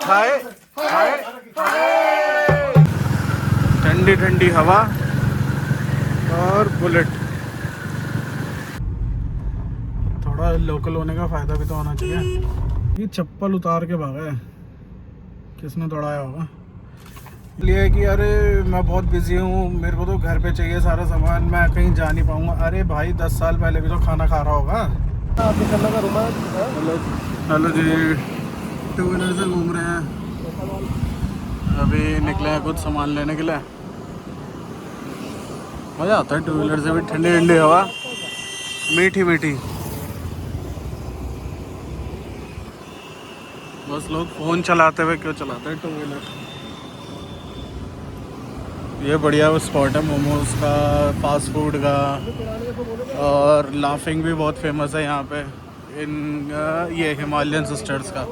हाय हाय ठंडी ठंडी हवा और बुलेट। थोड़ा लोकल होने का फायदा भी तो होना चाहिए। ये चप्पल उतार के भागा है, किसने दौड़ाया होगा। इसलिए कि अरे मैं बहुत बिजी हूँ, मेरे को तो घर पे चाहिए सारा सामान, मैं कहीं जा नहीं पाऊँगा। अरे भाई 10 साल पहले भी तो खाना खा रहा होगा। आप निकलने का रुमाल। हेलो जी, टू व्हीलर से घूम रहे हैं, अभी निकले हैं कुछ सामान लेने के लिए। मज़ा आता है टू व्हीलर से भी, ठंडी ठंडी हवा, मीठी मीठी। बस लोग फ़ोन चलाते हुए क्यों चलाते हैं टू व्हीलर। ये बढ़िया स्पॉट है मोमोज का, फास्ट फूड का, और लाफिंग भी बहुत फेमस है यहाँ पे। ये हिमालयन सिस्टर्स का,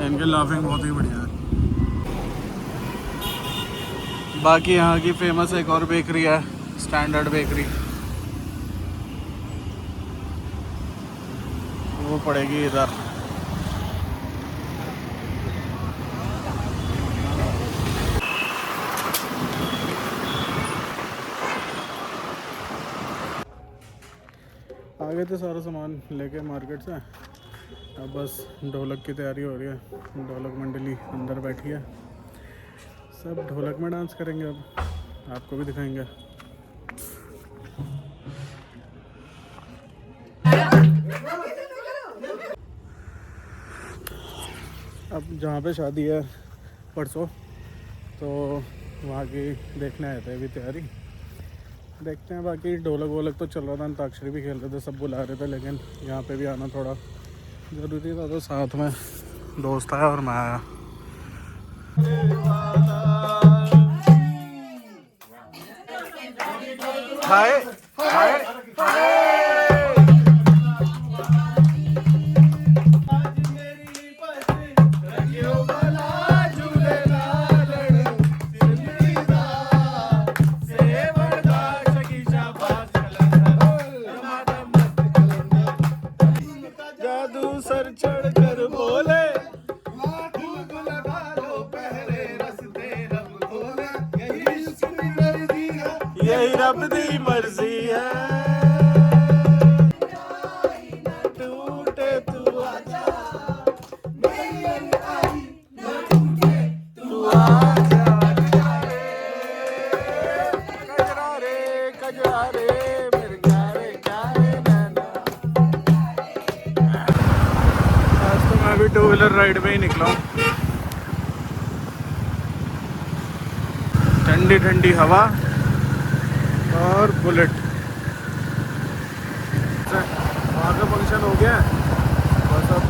इनके लाफिंग बहुत ही बढ़िया है। बाकी यहाँ की फेमस एक और बेकरी है, स्टैंडर्ड बेकरी, वो पड़ेगी इधर। आ गए थे सारा सामान लेके मार्केट से, अब बस ढोलक की तैयारी हो रही है। ढोलक मंडली अंदर बैठी है, सब ढोलक में डांस करेंगे। अब आपको भी दिखाएंगे। अब जहाँ पे शादी है परसों, तो वहाँ की देखने आए थे, अभी तैयारी देखते हैं। बाकी ढोलक वोलक तो चल रहा था, अंताक्षरी भी खेल रहे थे, सब बुला रहे थे, लेकिन यहाँ पे भी आना थोड़ा ज़रूरी था, तो साथ में दोस्त आया और मैं आया। हाय हाय सर चढ़ कर बोले, यही रब दी मर्जी है, टूटे तू आजा, तू आजा, कजरा रे कजरा रे मेरे प्यारे प्यारे नैना। आज तो मैं भी टू व्हीलर राइड पे ही निकला हूँ। ठंडी ठंडी हवा और बुलेट। वहाँ का फंक्शन हो गया, बस अब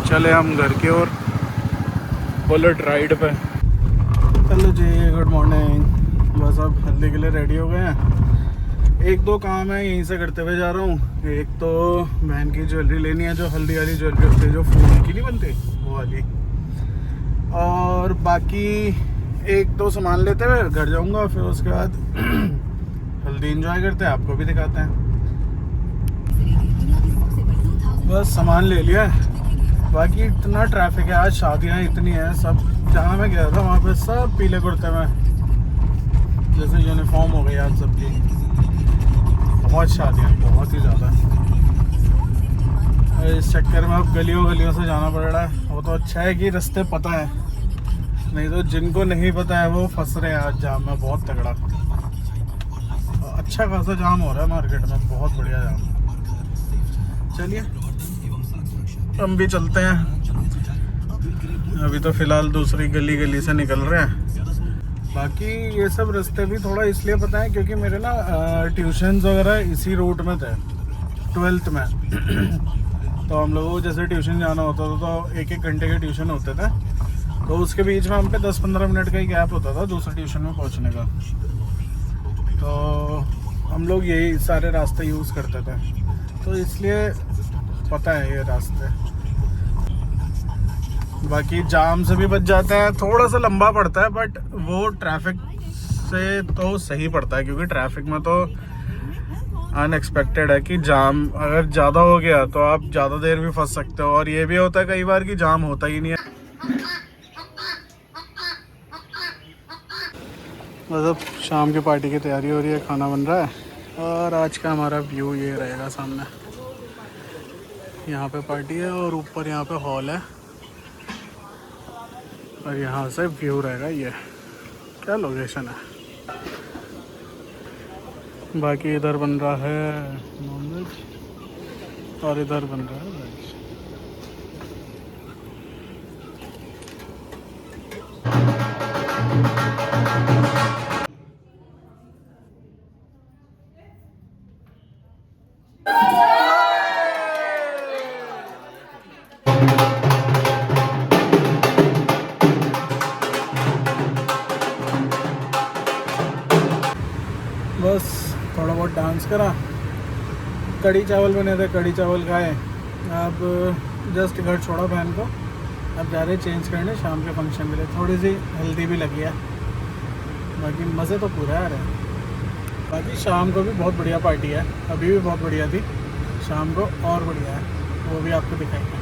चले हम घर की ओर बुलेट राइड पे। हेलो जी, गुड मॉर्निंग। बस अब हल्दी के लिए रेडी हो गए हैं। एक दो काम है यहीं से करते हुए जा रहा हूँ। एक तो बहन की ज्वेलरी लेनी है, जो हल्दी वाली ज्वेलरी होती है, जो फूल की नहीं बनती वो वाली, और बाकी एक दो सामान लेते हुए घर जाऊंगा। फिर उसके बाद हल्दी एंजॉय करते हैं, आपको भी दिखाते हैं। बस सामान ले लिया है, बाकी इतना ट्रैफिक है आज, शादियां इतनी हैं, सब जहाँ मैं गया था वहाँ पे सब पीले कुर्ते में, जैसे यूनिफॉर्म हो गई आज सबकी। बहुत शादियां, बहुत ही ज़्यादा। इस चक्कर में अब गलियों से जाना पड़ रहा है। वो तो अच्छा है कि रास्ते पता है, नहीं तो जिनको नहीं पता है वो फंस रहे हैं आज जाम में, बहुत तगड़ा। अच्छा खासा जाम हो रहा है मार्केट में, बहुत बढ़िया जाम। चलिए हम भी चलते हैं। अभी तो फ़िलहाल दूसरी गली से निकल रहे हैं। बाकी ये सब रास्ते भी थोड़ा इसलिए पता है क्योंकि मेरे ना ट्यूशन्स वगैरह इसी रूट में थे 12th में। तो हम लोगों को जैसे ट्यूशन जाना होता था तो एक घंटे के ट्यूशन होते थे, तो उसके बीच में हम पे 10-15 मिनट का ही गैप होता था दूसरे ट्यूशन में पहुंचने का। तो हम लोग यही सारे रास्ते यूज़ करते थे, तो इसलिए पता है ये रास्ते। बाकी जाम से भी बच जाते हैं, थोड़ा सा लंबा पड़ता है बट वो ट्रैफिक से तो सही पड़ता है, क्योंकि ट्रैफिक में तो अनएक्सपेक्टेड है कि जाम अगर ज़्यादा हो गया तो आप ज़्यादा देर भी फंस सकते हो, और ये भी होता है कई बार कि जाम होता ही नहीं है। मतलब शाम की पार्टी की तैयारी हो रही है, खाना बन रहा है, और आज का हमारा व्यू ये रहेगा सामने। यहाँ पे पार्टी है और ऊपर यहाँ पे हॉल है, और यहाँ से व्यू रहेगा ये। क्या लोकेशन है। बाकी इधर बन रहा है नॉनवेज और इधर बन रहा है वेज। बस थोड़ा बहुत डांस करा, कढ़ी चावल बने थे, कढ़ी चावल खाए। अब जस्ट घर छोड़ा बहन को, अब जा रहे चेंज करने शाम के फंक्शन के लिए। थोड़ी सी हेल्दी भी लगी है, बाकी मज़े तो पूरा आ रहे हैं। बाकी शाम को भी बहुत बढ़िया पार्टी है, अभी भी बहुत बढ़िया थी, शाम को और बढ़िया है, वो भी आपको दिखाएंगे।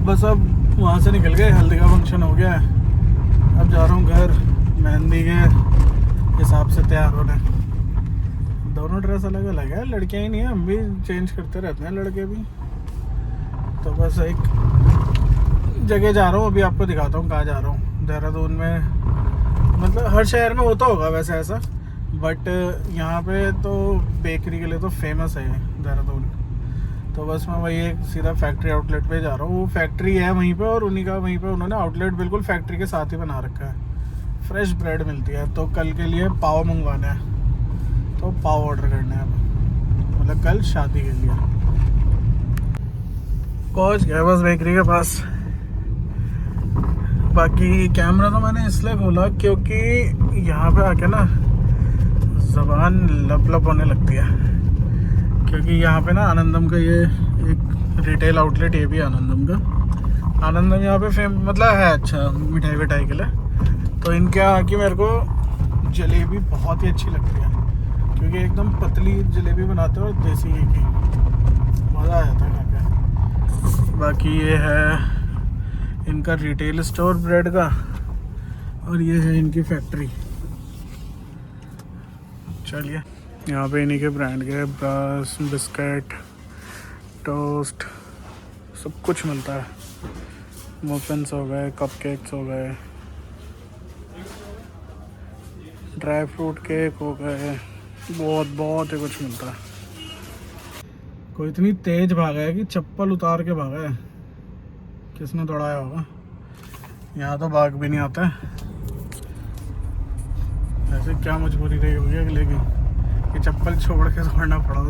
बस अब वहाँ से निकल गए, हल्दी का फंक्शन हो गया है, अब जा रहा हूँ घर मेहंदी के हिसाब से तैयार होने। दोनों ड्रेस अलग अलग है, लड़कियां ही नहीं है, हम भी चेंज करते रहते हैं लड़के भी। तो बस एक जगह जा रहा हूँ, अभी आपको दिखाता हूँ कहाँ जा रहा हूँ। देहरादून में, मतलब हर शहर में होता होगा वैसे ऐसा, बट यहाँ पे तो बेकरी के लिए तो फेमस है देहरादून। तो बस मैं वही एक सीधा फैक्ट्री आउटलेट पे जा रहा हूँ। वो फैक्ट्री है वहीं पे, और उन्हीं का वहीं पे उन्होंने आउटलेट बिल्कुल फैक्ट्री के साथ ही बना रखा है। फ्रेश ब्रेड मिलती है। तो कल के लिए पाव मंगवाना है, तो पाव ऑर्डर करना है, मतलब कल शादी के लिए। पहुंच गया बस बेकरी के पास। बाकी कैमरा तो मैंने इसलिए खोला क्योंकि यहाँ पे आके ना ज़बान लप लप होने लगती है, क्योंकि यहाँ पे ना आनंदम का ये एक रिटेल आउटलेट, ये भी आनंदम का। आनंदम यहाँ पे मतलब है अच्छा मिठाई विठाई के लिए। तो इनके यहाँ की मेरे को जलेबी बहुत ही अच्छी लगती है, क्योंकि एकदम पतली जलेबी बनाते हैं और देसी घी की, मज़ा आ जाता है खा के। बाकी ये है इनका रिटेल स्टोर ब्रेड का, और ये है इनकी फैक्ट्री। चलिए, यहाँ पे इन्हीं के ब्रांड के ब्रश, बिस्किट, टोस्ट सब कुछ मिलता है। मफिन्स हो गए, कपकेक्स हो गए, ड्राई फ्रूट केक हो गए, बहुत ही कुछ मिलता है। कोई इतनी तेज भागा है कि चप्पल उतार के भागा है, किसने दौड़ाया होगा। यहाँ तो भाग भी नहीं आता है, ऐसे क्या मजबूरी रही होगी अगले की कि चप्पल छोड़ के दौड़ना पड़ा।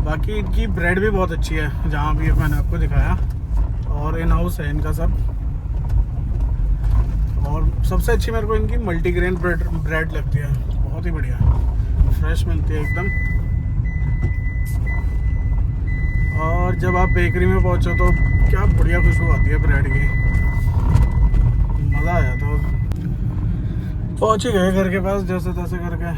बाकी इनकी ब्रेड भी बहुत अच्छी है, जहाँ भी मैंने आपको दिखाया, और इन हाउस है इनका सब। और सबसे अच्छी मेरे को इनकी मल्टीग्रेन ब्रेड लगती है, बहुत ही बढ़िया, फ्रेश मिलती है एकदम। और जब आप बेकरी में पहुंचो तो क्या बढ़िया खुशबू आती है ब्रेड की, मज़ा आ जाता है। पहुंच ही गए घर के पास जैसे तैसे करके।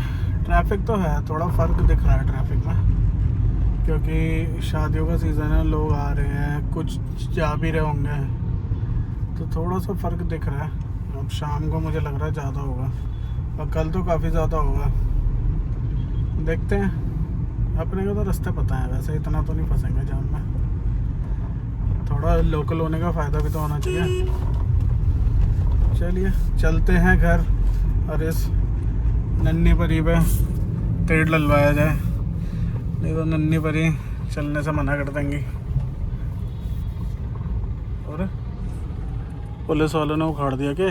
ट्रैफिक तो है, थोड़ा फ़र्क दिख रहा है ट्रैफिक में, क्योंकि शादियों का सीज़न है, लोग आ रहे हैं, कुछ जा भी रहे होंगे, तो थोड़ा सा फ़र्क दिख रहा है। अब शाम को मुझे लग रहा है ज़्यादा होगा, और कल तो काफ़ी ज़्यादा होगा। देखते हैं, अपने को तो रास्ते पता है, वैसे इतना तो नहीं फंसेंगे जाम में। थोड़ा लोकल होने का फ़ायदा भी तो होना चाहिए। चलिए चलते हैं घर, और इस नन्ही परी पे तेल डलवाया जाए, नहीं तो नन्ही परी चलने से मना कर देंगी। और पुलिस वालों ने उखाड़ दिया कि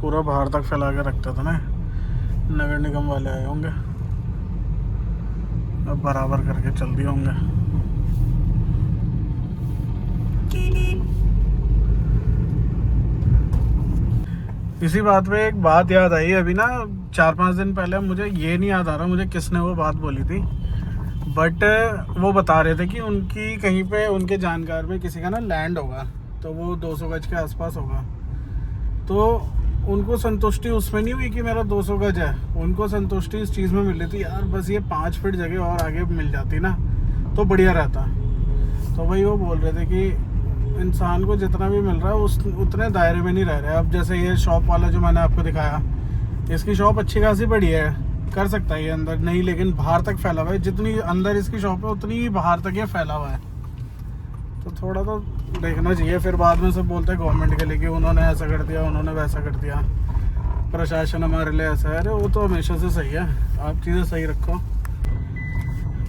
पूरा बाहर तक फैला के रखता था ना, नगर निगम वाले आए होंगे, अब बराबर करके चल दिए होंगे। इसी बात पे एक बात याद आई अभी ना, 4-5 दिन पहले, मुझे ये नहीं याद आ रहा मुझे किसने वो बात बोली थी, बट वो बता रहे थे कि उनकी कहीं पे उनके जानकार में किसी का ना लैंड होगा, तो वो 200 गज के आसपास होगा। तो उनको संतुष्टि उसमें नहीं हुई कि मेरा 200 गज है, उनको संतुष्टि इस चीज़ में मिल रही थी यार बस ये 5 फीट जगह और आगे मिल जाती ना तो बढ़िया रहता। तो वही वो बोल रहे थे कि इंसान को जितना भी मिल रहा है उस उतने दायरे में नहीं रह रहे। अब जैसे ये शॉप वाला जो मैंने आपको दिखाया, इसकी शॉप अच्छी खासी बड़ी है, कर सकता है ये अंदर नहीं, लेकिन बाहर तक फैला हुआ है। जितनी अंदर इसकी शॉप है उतनी ही बाहर तक ये फैला हुआ है। तो थोड़ा तो देखना चाहिए। फिर बाद में सब बोलते हैं गवर्नमेंट के लिए कि उन्होंने ऐसा कर दिया, उन्होंने वैसा कर दिया, प्रशासन हमारे लिए ऐसा है। अरे वो तो हमेशा से सही है, आप चीज़ें सही रखो।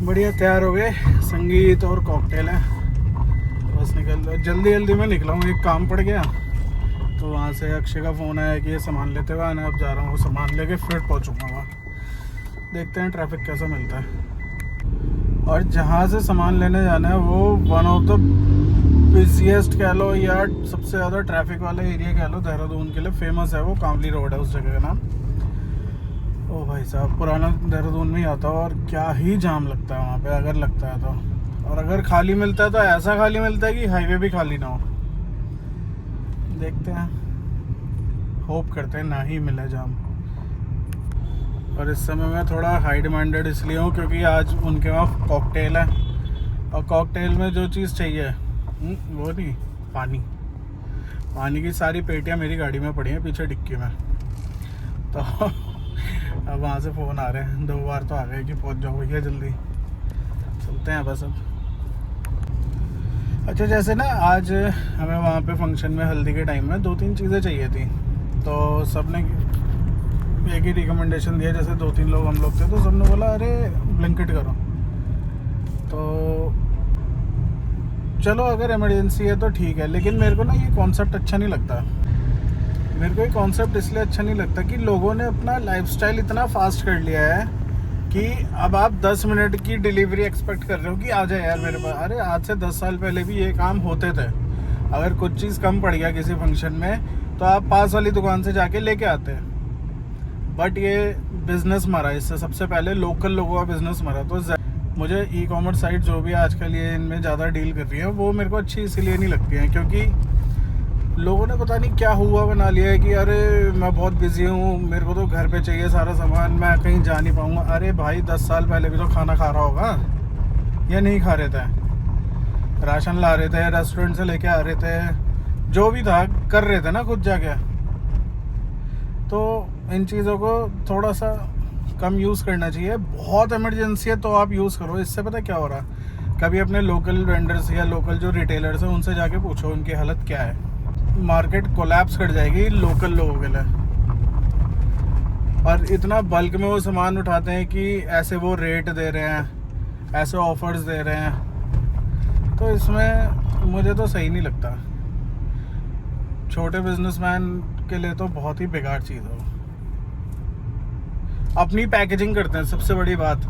बढ़िया तैयार हो गए, संगीत और कॉकटेल है, बस निकल जल्दी जल्दी में निकला हूँ। एक काम पड़ गया तो वहाँ से अक्षय का फ़ोन आया कि ये सामान लेते हुए आना, अब जा रहा हूँ वो सामान लेके फिर पहुँचूँगा वहाँ। देखते हैं ट्रैफिक कैसा मिलता है। और जहाँ से सामान लेने जाना है वो वन ऑफ द बिजिएस्ट कह लो या सबसे ज़्यादा ट्रैफिक वाला एरिया कह लो देहरादून के लिए फेमस है। वो कामली रोड है उस जगह का नाम। ओ भाई साहब, पुराना देहरादून में ही आता है और क्या ही जाम लगता है वहाँ पे अगर लगता है तो। और अगर खाली मिलता है तो ऐसा खाली मिलता है कि हाईवे भी खाली ना हो। देखते हैं, होप करते हैं ना ही मिले जाम। और इस समय मैं थोड़ा हाई डिमांडेड इसलिए हूँ क्योंकि आज उनके वहाँ कॉकटेल है, और कॉकटेल में जो चीज़ चाहिए वो नहीं, पानी की सारी पेटियाँ मेरी गाड़ी में पड़ी हैं पीछे डिक्की में। तो अब वहाँ से फ़ोन आ रहे हैं, 2 बार तो आ गए कि पहुँच जाओ भैया जल्दी, चलते हैं बस अब। अच्छा, जैसे ना आज हमें वहाँ पे फंक्शन में हल्दी के टाइम में 2-3 चीज़ें चाहिए थी, तो सब ने एक ही रिकमेंडेशन दिया। जैसे 2-3 लोग हम लोग थे तो सबने बोला अरे ब्लिंकिट करो। तो चलो अगर इमरजेंसी है तो ठीक है, लेकिन मेरे को ना ये कॉन्सेप्ट अच्छा नहीं लगता। मेरे को ये कॉन्सेप्ट इसलिए अच्छा नहीं लगता कि लोगों ने अपना लाइफस्टाइल इतना फास्ट कर लिया है कि अब आप 10 मिनट की डिलीवरी एक्सपेक्ट कर रहे हो कि आ जाए यार मेरे पास। अरे आज से 10 साल पहले भी ये काम होते थे। अगर कुछ चीज़ कम पड़ गया किसी फंक्शन में तो आप पास वाली दुकान से जाके लेके आते हैं। बट ये बिज़नेस मरा, इससे सबसे पहले लोकल लोगों का बिज़नेस मरा। तो मुझे ई कॉमर्स साइट जो भी आजकल ये इनमें ज़्यादा डील कर रही है वो मेरे को अच्छी इसीलिए नहीं लगती है क्योंकि लोगों ने पता नहीं क्या हुआ बना लिया है कि अरे मैं बहुत बिजी हूँ, मेरे को तो घर पे चाहिए सारा सामान, मैं कहीं जा नहीं पाऊँगा। अरे भाई 10 साल पहले भी तो खाना खा रहा होगा या नहीं खा रहे थे, राशन ला रहे थे, रेस्टोरेंट से लेके आ रहे थे, जो भी था कर रहे थे ना खुद जाके। तो इन चीज़ों को थोड़ा सा कम यूज़ करना चाहिए। बहुत इमरजेंसी है तो आप यूज़ करो। इससे पता क्या हो रहा है, कभी अपने लोकल वेंडर्स या लोकल जो रिटेलर्स हैं उनसे जाके पूछो उनकी हालत क्या है। मार्केट कोलैप्स कर जाएगी लोकल लोगों के लिए। और इतना बल्क में वो सामान उठाते हैं कि ऐसे वो रेट दे रहे हैं, ऐसे ऑफर्स दे रहे हैं, तो इसमें मुझे तो सही नहीं लगता। छोटे बिजनेसमैन के लिए तो बहुत ही बेकार चीज़ है। अपनी पैकेजिंग करते हैं, सबसे बड़ी बात।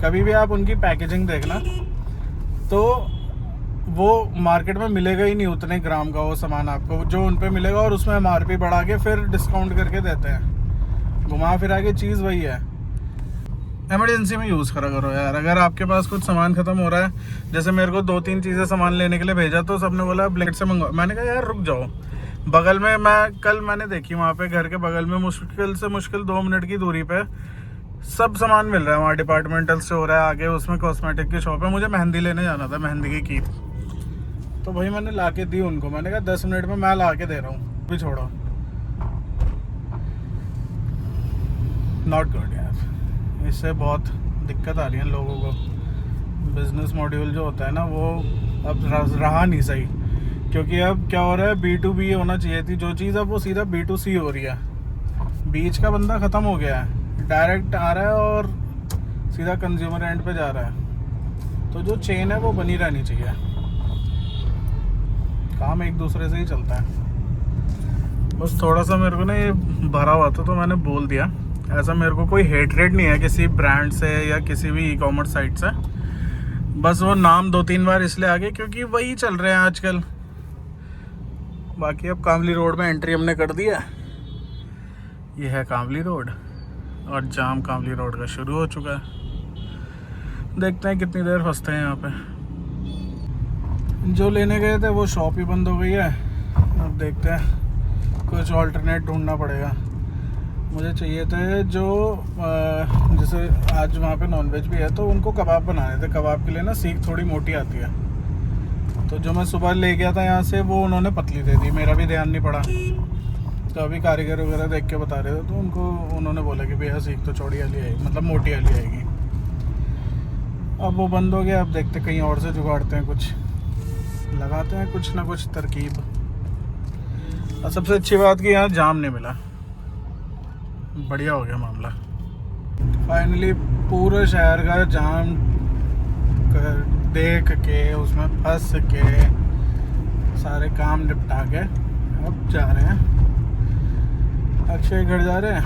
कभी भी आप उनकी पैकेजिंग देखना तो वो मार्केट में मिलेगा ही नहीं उतने ग्राम का वो सामान आपको जो उन पे मिलेगा, और उसमें MRP बढ़ा के फिर डिस्काउंट करके देते हैं। घुमा फिरा के चीज़ वही है। इमरजेंसी में यूज़ करा करो यार। अगर आपके पास कुछ सामान ख़त्म हो रहा है, जैसे मेरे को 2-3 चीज़ें सामान लेने के लिए भेजा तो सबने बोला ब्लिंकिट से मंगवाओ। मैंने कहा यार रुक जाओ, बगल में कल मैंने देखी वहाँ पे घर के बगल में मुश्किल से मुश्किल 2 मिनट की दूरी पे सब सामान मिल रहा है। वहाँ डिपार्टमेंटल स्टोर है, आगे उसमें कॉस्मेटिक की शॉप है। मुझे मेहंदी लेने जाना था, मेहंदी की कीप, तो भाई मैंने ला के दी उनको। मैंने कहा 10 मिनट में मैं ला के दे रहा हूँ, भी छोड़ो। नॉट गुड यार, इससे बहुत दिक्कत आ रही है लोगों को। बिजनेस मॉड्यूल जो होता है ना वो अब रहा नहीं सही, क्योंकि अब क्या हो रहा है, B2B होना चाहिए थी जो चीज़, अब वो सीधा B2C हो रही है। बीच का बंदा ख़त्म हो गया है, डायरेक्ट आ रहा है और सीधा कंज्यूमर एंड पे जा रहा है। तो जो चेन है वो बनी रहनी चाहिए, काम एक दूसरे से ही चलता है। बस थोड़ा सा मेरे को ना ये भरा हुआ था तो मैंने बोल दिया। ऐसा मेरे को कोई हेटरेट नहीं है किसी ब्रांड से या किसी भी ई-कॉमर्स साइट से, बस वो नाम 2-3 बार इसलिए आ गए क्योंकि वही चल रहे हैं आजकल। बाकी अब कामली रोड में एंट्री हमने कर दी है। ये है कामली रोड और जाम कामली रोड का शुरू हो चुका है। देखते हैं कितनी देर फंसते हैं यहाँ पे। जो लेने गए थे वो शॉप ही बंद हो गई है। अब देखते हैं कुछ ऑल्टरनेट ढूंढना पड़ेगा। मुझे चाहिए थे जो जैसे आज वहाँ पे नॉनवेज भी है तो उनको कबाब बनाने थे। कबाब के लिए ना सीख थोड़ी मोटी आती है, तो जो मैं सुबह ले गया था यहाँ से वो उन्होंने पतली दे दी, मेरा भी ध्यान नहीं पड़ा। तो अभी कारीगर वगैरह देख के बता रहे थे तो उन्होंने बोला कि भैया सीख तो चौड़ी वाली आएगी, मतलब मोटी वाली आएगी। अब वो बंद हो गया, अब देखते कहीं और से जुगाड़ते हैं, कुछ लगाते हैं कुछ ना कुछ तरकीब। और सबसे अच्छी बात कि यहाँ जाम नहीं मिला, बढ़िया हो गया मामला। फाइनली पूरे शहर का जाम देख के उसमें फंस के सारे काम निपटा के अब जा रहे हैं अक्षय घर जा रहे हैं,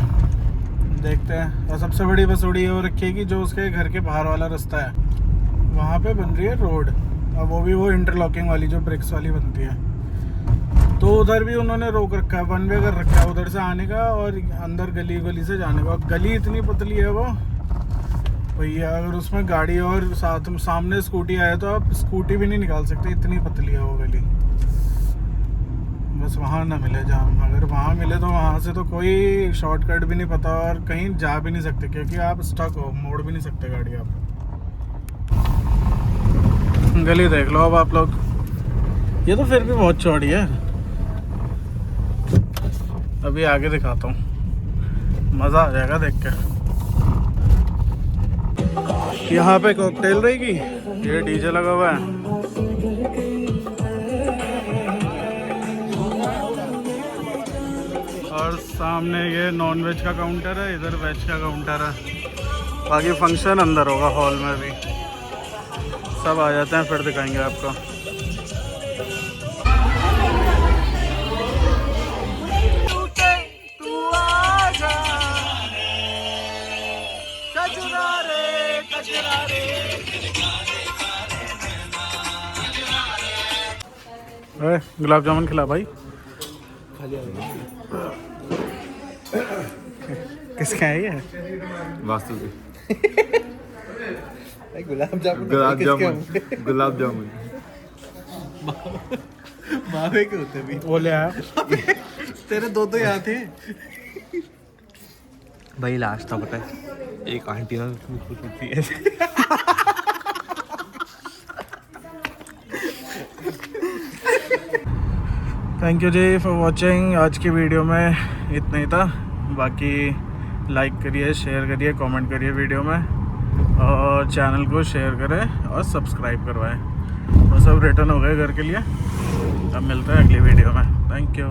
देखते हैं। और सबसे बड़ी बसूड़ी वो रखिएगी जो उसके घर के बाहर वाला रास्ता है, वहाँ पे बन रही है रोड, और वो भी वो इंटरलॉकिंग वाली जो ब्रिक्स वाली बनती है। तो उधर भी उन्होंने रोक रखा है, वन वे कर रखा है उधर से आने का और अंदर गली से जाने का। और गली इतनी पतली है वो भैया, अगर उसमें गाड़ी और सामने स्कूटी आए तो आप स्कूटी भी नहीं निकाल सकते, इतनी पतली है वो गली। बस वहाँ ना मिले जाम, अगर वहाँ मिले तो वहाँ से तो कोई शॉर्टकट भी नहीं पता और कहीं जा भी नहीं सकते, क्योंकि आप स्टक हो, मोड़ भी नहीं सकते गाड़ी आप। गली देख लो अब आप लोग, ये तो फिर भी बहुत चौड़ी है। अभी आगे दिखाता हूँ, मज़ा आ जाएगा देख के। यहाँ पे कॉकटेल रहेगी, ये डीजे लगा हुआ है। और सामने ये नॉन वेज का काउंटर है, इधर वेज का काउंटर है। बाकी फंक्शन अंदर होगा हॉल में भी। सब आ जाते हैं फिर दिखाएंगे आपको। गुलाब जामुन खिला भाई। किसका है ये? वास्तु के गुलाब जामुन मावे के होते भी। वो ले आया तेरे दो याद थे भाई। लास्ट था पता है, एक आंटी ना कुछ होती है थैंक यू जी फॉर वॉचिंग। आज की वीडियो में इतना ही था। बाकी लाइक करिए, शेयर करिए, कमेंट करिए वीडियो में, और चैनल को शेयर करें और सब्सक्राइब करवाएं। तो सब रिटर्न हो गए घर के लिए। अब मिलते हैं अगली वीडियो में। Thank you.